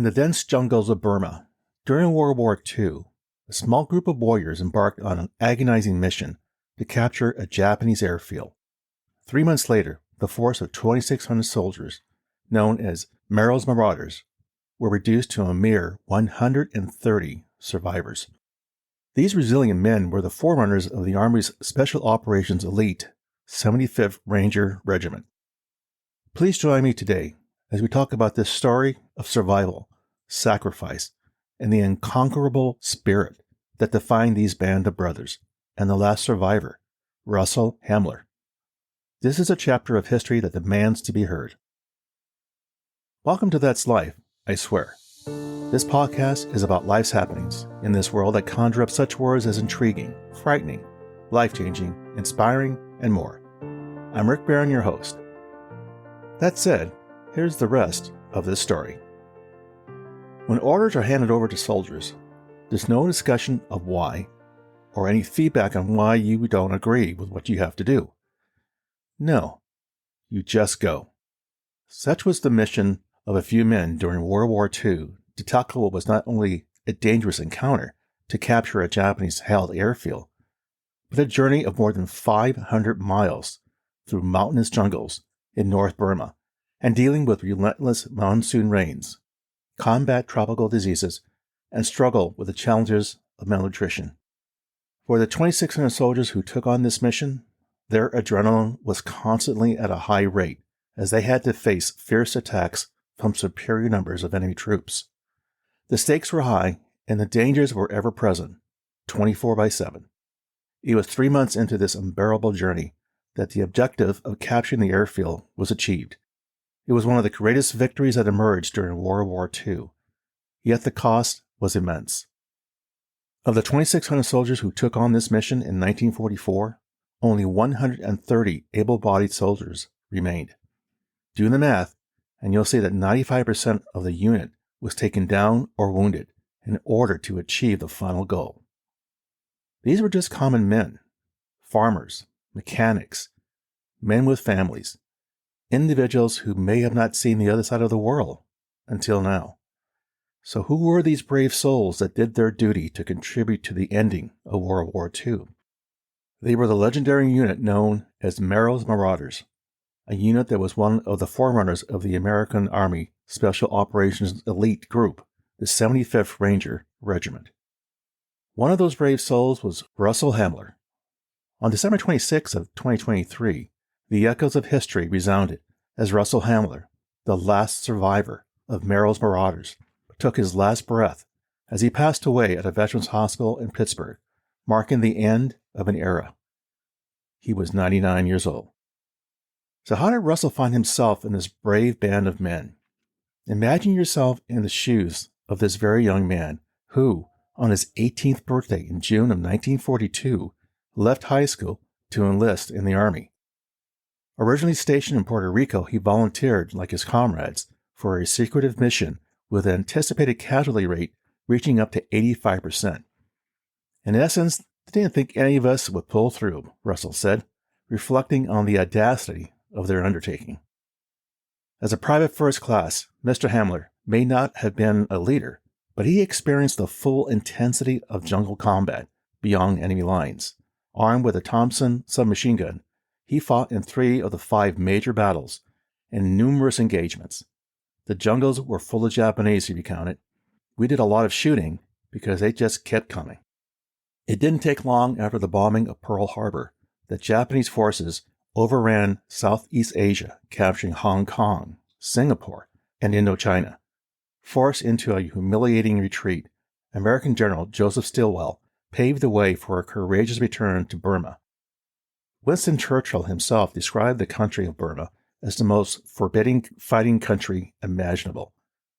the dense jungles of Burma, during World War II, a small group of warriors embarked on an agonizing mission to capture a Japanese airfield. 3 months later, the force of 2,600 soldiers, known as Merrill's Marauders, were reduced to a mere 130 survivors. These resilient men were the forerunners of the Army's Special Operations Elite 75th Ranger Regiment. Please join me today as we talk about this story of survival, sacrifice, and the unconquerable spirit that defined these band of brothers and the last survivor, Russell Hamler. This is a chapter of history that demands to be heard. Welcome to That's Life, I swear. This podcast is about life's happenings in this world that conjure up such words as intriguing, frightening, life-changing, inspiring, and more. I'm Rick Barron, your host. That said, here's the rest of this story. When orders are handed over to soldiers, there's no discussion of why or any feedback on why you don't agree with what you have to do. No, you just go. Such was the mission of a few men during World War II to tackle what was not only a dangerous encounter to capture a Japanese-held airfield, but a journey of more than 500 miles through mountainous jungles in North Burma and dealing with relentless monsoon rains, combat tropical diseases, and struggle with the challenges of malnutrition. For the 2,600 soldiers who took on this mission, their adrenaline was constantly at a high rate as they had to face fierce attacks from superior numbers of enemy troops. The stakes were high and the dangers were ever present, 24/7. It was 3 months into this unbearable journey that the objective of capturing the airfield was achieved. It was one of the greatest victories that emerged during World War II, yet the cost was immense. Of the 2,600 soldiers who took on this mission in 1944, only 130 able-bodied soldiers remained. Do the math, and you'll see that 95% of the unit was taken down or wounded in order to achieve the final goal. These were just common men, farmers, mechanics, men with families, individuals who may have not seen the other side of the world until now. So who were these brave souls that did their duty to contribute to the ending of World War II? They were the legendary unit known as Merrill's Marauders, a unit that was one of the forerunners of the American Army Special Operations Elite Group, the 75th Ranger Regiment. One of those brave souls was Russell Hamler. On December 26 of 2023, the echoes of history resounded as Russell Hamler, the last survivor of Merrill's Marauders, took his last breath as he passed away at a veterans hospital in Pittsburgh, marking the end of an era. He was 99 years old. So how did Russell find himself in this brave band of men? Imagine yourself in the shoes of this very young man who, on his 18th birthday in June of 1942, left high school to enlist in the Army. Originally stationed in Puerto Rico, he volunteered, like his comrades, for a secretive mission with an anticipated casualty rate reaching up to 85%. In essence, I didn't think any of us would pull through, Russell said, reflecting on the audacity of their undertaking. As a private first class, Mr. Hamler may not have been a leader, but he experienced the full intensity of jungle combat beyond enemy lines. Armed with a Thompson submachine gun, he fought in 3 of the 5 major battles and numerous engagements. The jungles were full of Japanese, he recounted. We did a lot of shooting because they just kept coming. It didn't take long after the bombing of Pearl Harbor that Japanese forces overran Southeast Asia, capturing Hong Kong, Singapore, and Indochina. Forced into a humiliating retreat, American General Joseph Stilwell paved the way for a courageous return to Burma. Winston Churchill himself described the country of Burma as the most forbidding fighting country imaginable,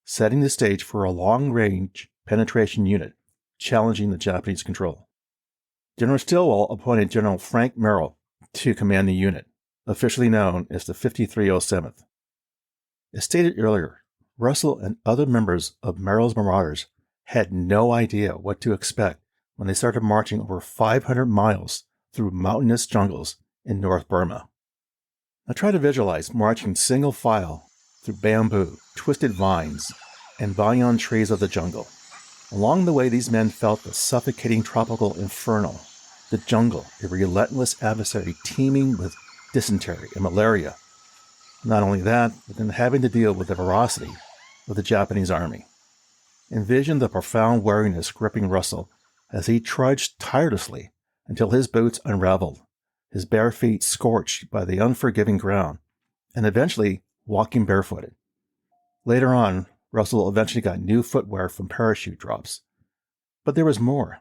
setting the stage for a long-range penetration unit challenging the Japanese control. General Stilwell appointed General Frank Merrill to command the unit, officially known as the 5307th. As stated earlier, Russell and other members of Merrill's Marauders had no idea what to expect when they started marching over 500 miles through mountainous jungles in North Burma. Now try to visualize marching single file through bamboo, twisted vines, and banyan trees of the jungle. Along the way, these men felt the suffocating tropical inferno, the jungle, a relentless adversary teeming with dysentery and malaria. Not only that, but then having to deal with the ferocity of the Japanese army. Envision the profound weariness gripping Russell as he trudged tirelessly until his boots unraveled, his bare feet scorched by the unforgiving ground, and eventually walking barefooted. Later on, Russell eventually got new footwear from parachute drops. But there was more.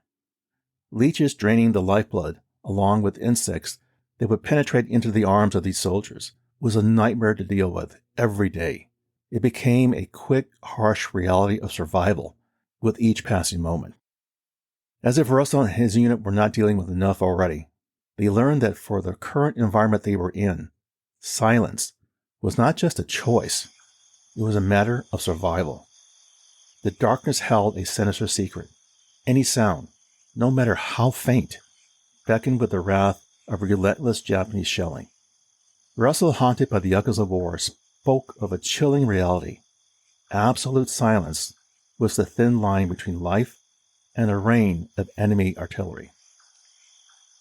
Leeches draining the lifeblood, along with insects that would penetrate into the arms of these soldiers, was a nightmare to deal with every day. It became a quick, harsh reality of survival with each passing moment. As if Russell and his unit were not dealing with enough already, they learned that for the current environment they were in, silence was not just a choice, it was a matter of survival. The darkness held a sinister secret. Any sound, no matter how faint, beckoned with the wrath of relentless Japanese shelling. Russell, haunted by the echoes of war, spoke of a chilling reality. Absolute silence was the thin line between life and a rain of enemy artillery.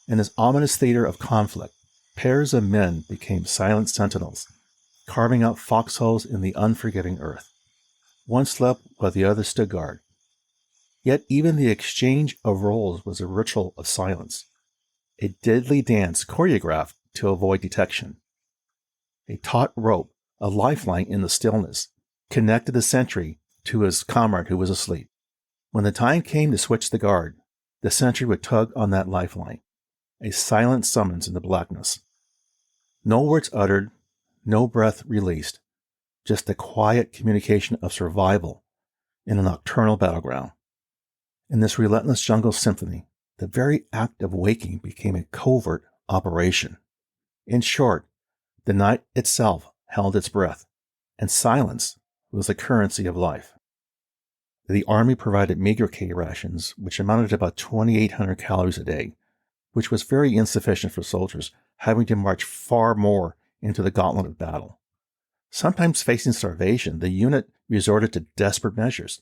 In this ominous theater of conflict, pairs of men became silent sentinels, carving out foxholes in the unforgiving earth. One slept while the other stood guard. Yet even the exchange of roles was a ritual of silence, a deadly dance choreographed to avoid detection. A taut rope, a lifeline in the stillness, connected the sentry to his comrade who was asleep. When the time came to switch the guard, the sentry would tug on that lifeline, a silent summons in the blackness. No words uttered, no breath released, just the quiet communication of survival in a nocturnal battleground. In this relentless jungle symphony, the very act of waking became a covert operation. In short, the night itself held its breath, and silence was the currency of life. The army provided meager K rations, which amounted to about 2,800 calories a day, which was very insufficient for soldiers having to march far more into the gauntlet of battle. Sometimes facing starvation, the unit resorted to desperate measures,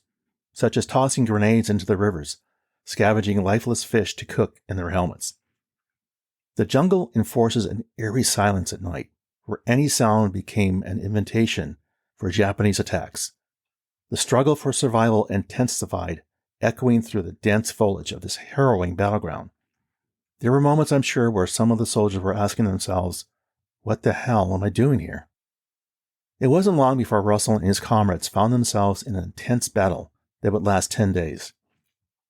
such as tossing grenades into the rivers, scavenging lifeless fish to cook in their helmets. The jungle enforces an eerie silence at night, where any sound became an invitation for Japanese attacks. The struggle for survival intensified, echoing through the dense foliage of this harrowing battleground. There were moments, I'm sure, where some of the soldiers were asking themselves, "What the hell am I doing here?" It wasn't long before Russell and his comrades found themselves in an intense battle that would last 10 days.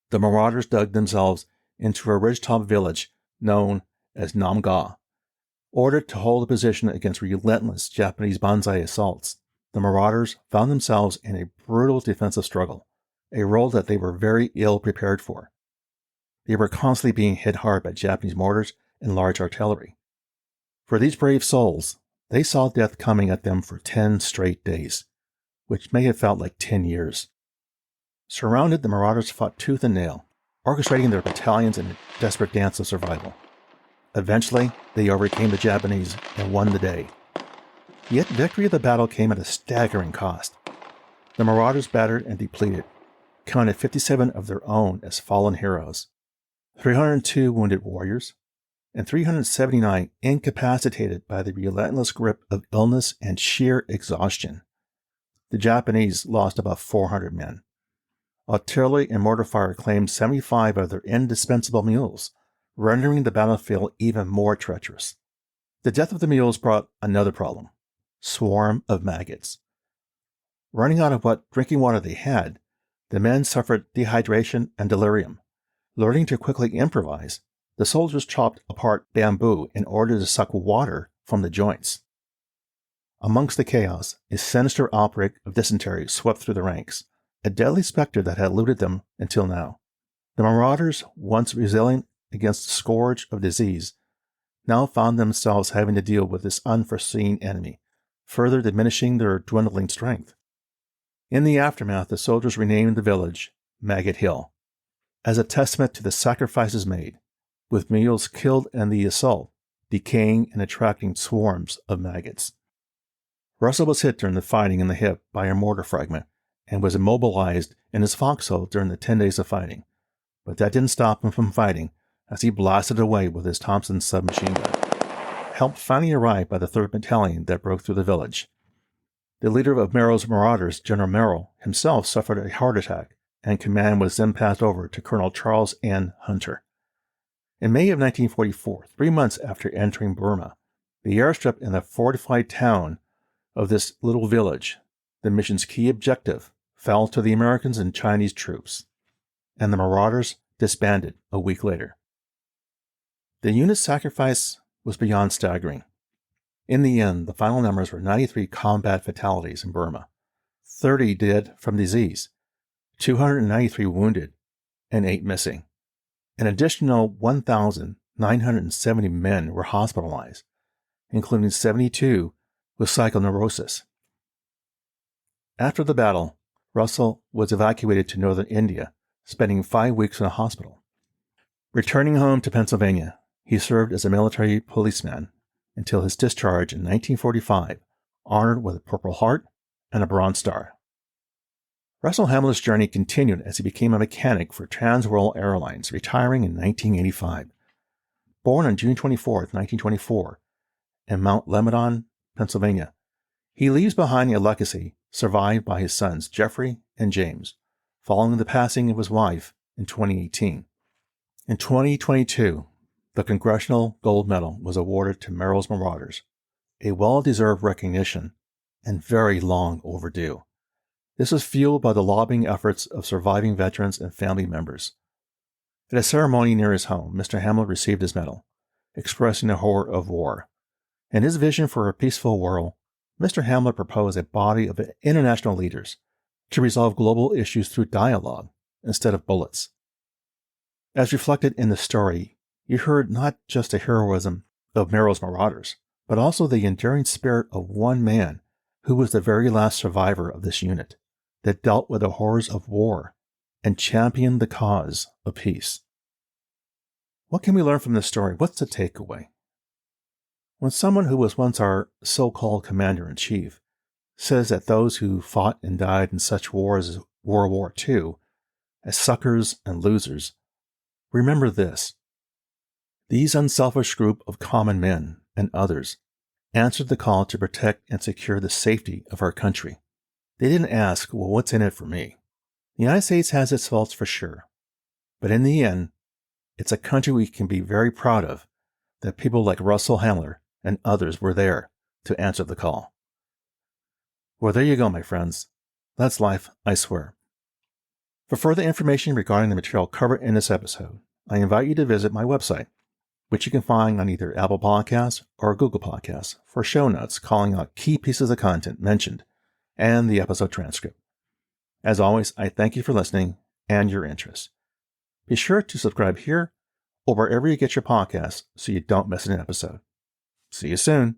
The Marauders dug themselves into a ridgetop village known as Namga. Ordered to hold a position against relentless Japanese banzai assaults, the Marauders found themselves in a brutal defensive struggle, a role that they were very ill prepared for. They were constantly being hit hard by Japanese mortars and large artillery. For these brave souls, they saw death coming at them for 10 straight days, which may have felt like 10 years. Surrounded, the Marauders fought tooth and nail, orchestrating their battalions in a desperate dance of survival. Eventually, they overcame the Japanese and won the day. Yet victory of the battle came at a staggering cost. The Marauders, battered and depleted, counted 57 of their own as fallen heroes, 302 wounded warriors, and 379 incapacitated by the relentless grip of illness and sheer exhaustion. The Japanese lost about 400 men. Artillery and mortar fire claimed 75 of their indispensable mules, rendering the battlefield even more treacherous. The death of the mules brought another problem: swarm of maggots. Running out of what drinking water they had, the men suffered dehydration and delirium. Learning to quickly improvise, the soldiers chopped apart bamboo in order to suck water from the joints. Amongst the chaos, a sinister outbreak of dysentery swept through the ranks, a deadly specter that had eluded them until now. The Marauders, once resilient against the scourge of disease, now found themselves having to deal with this unforeseen enemy, further diminishing their dwindling strength. In the aftermath, the soldiers renamed the village Maggot Hill, as a testament to the sacrifices made, with mules killed in the assault, decaying and attracting swarms of maggots. Russell was hit during the fighting in the hip by a mortar fragment and was immobilized in his foxhole during the 10 days of fighting. But that didn't stop him from fighting as he blasted away with his Thompson submachine gun, helped finally arrive by the 3rd Battalion that broke through the village. The leader of Merrill's Marauders, General Merrill, himself suffered a heart attack, and command was then passed over to Colonel Charles N. Hunter. In May of 1944, 3 months after entering Burma, the airstrip in the fortified town of this little village, the mission's key objective, fell to the Americans and Chinese troops, and the Marauders disbanded a week later. The unit's sacrifice was beyond staggering. In the end, the final numbers were 93 combat fatalities in Burma, 30 dead from disease, 293 wounded, and 8 missing. An additional 1,970 men were hospitalized, including 72 with psychoneurosis. After the battle, Russell was evacuated to northern India, spending 5 weeks in a hospital. Returning home to Pennsylvania, he served as a military policeman until his discharge in 1945, honored with a Purple Heart and a Bronze Star. Russell Hamler's journey continued as he became a mechanic for Trans World Airlines, retiring in 1985. Born on June 24, 1924, in Mount Lebanon, Pennsylvania, he leaves behind a legacy survived by his sons Jeffrey and James, following the passing of his wife in 2018. In 2022, the Congressional Gold Medal was awarded to Merrill's Marauders, a well-deserved recognition and very long overdue. This was fueled by the lobbying efforts of surviving veterans and family members. At a ceremony near his home, Mr. Hamler received his medal, expressing the horror of war. In his vision for a peaceful world, Mr. Hamler proposed a body of international leaders to resolve global issues through dialogue instead of bullets. As reflected in the story, you heard not just the heroism of Merrill's Marauders, but also the enduring spirit of one man who was the very last survivor of this unit that dealt with the horrors of war and championed the cause of peace. What can we learn from this story? What's the takeaway? When someone who was once our so-called commander-in-chief says that those who fought and died in such wars as World War II as suckers and losers, remember this. These unselfish group of common men and others answered the call to protect and secure the safety of our country. They didn't ask, well, what's in it for me? The United States has its faults for sure, but in the end, it's a country we can be very proud of, that people like Russell Hamler and others were there to answer the call. Well, there you go, my friends. That's life, I swear. For further information regarding the material covered in this episode, I invite you to visit my website, which you can find on either Apple Podcasts or Google Podcasts for show notes calling out key pieces of content mentioned and the episode transcript. As always, I thank you for listening and your interest. Be sure to subscribe here or wherever you get your podcasts so you don't miss an episode. See you soon.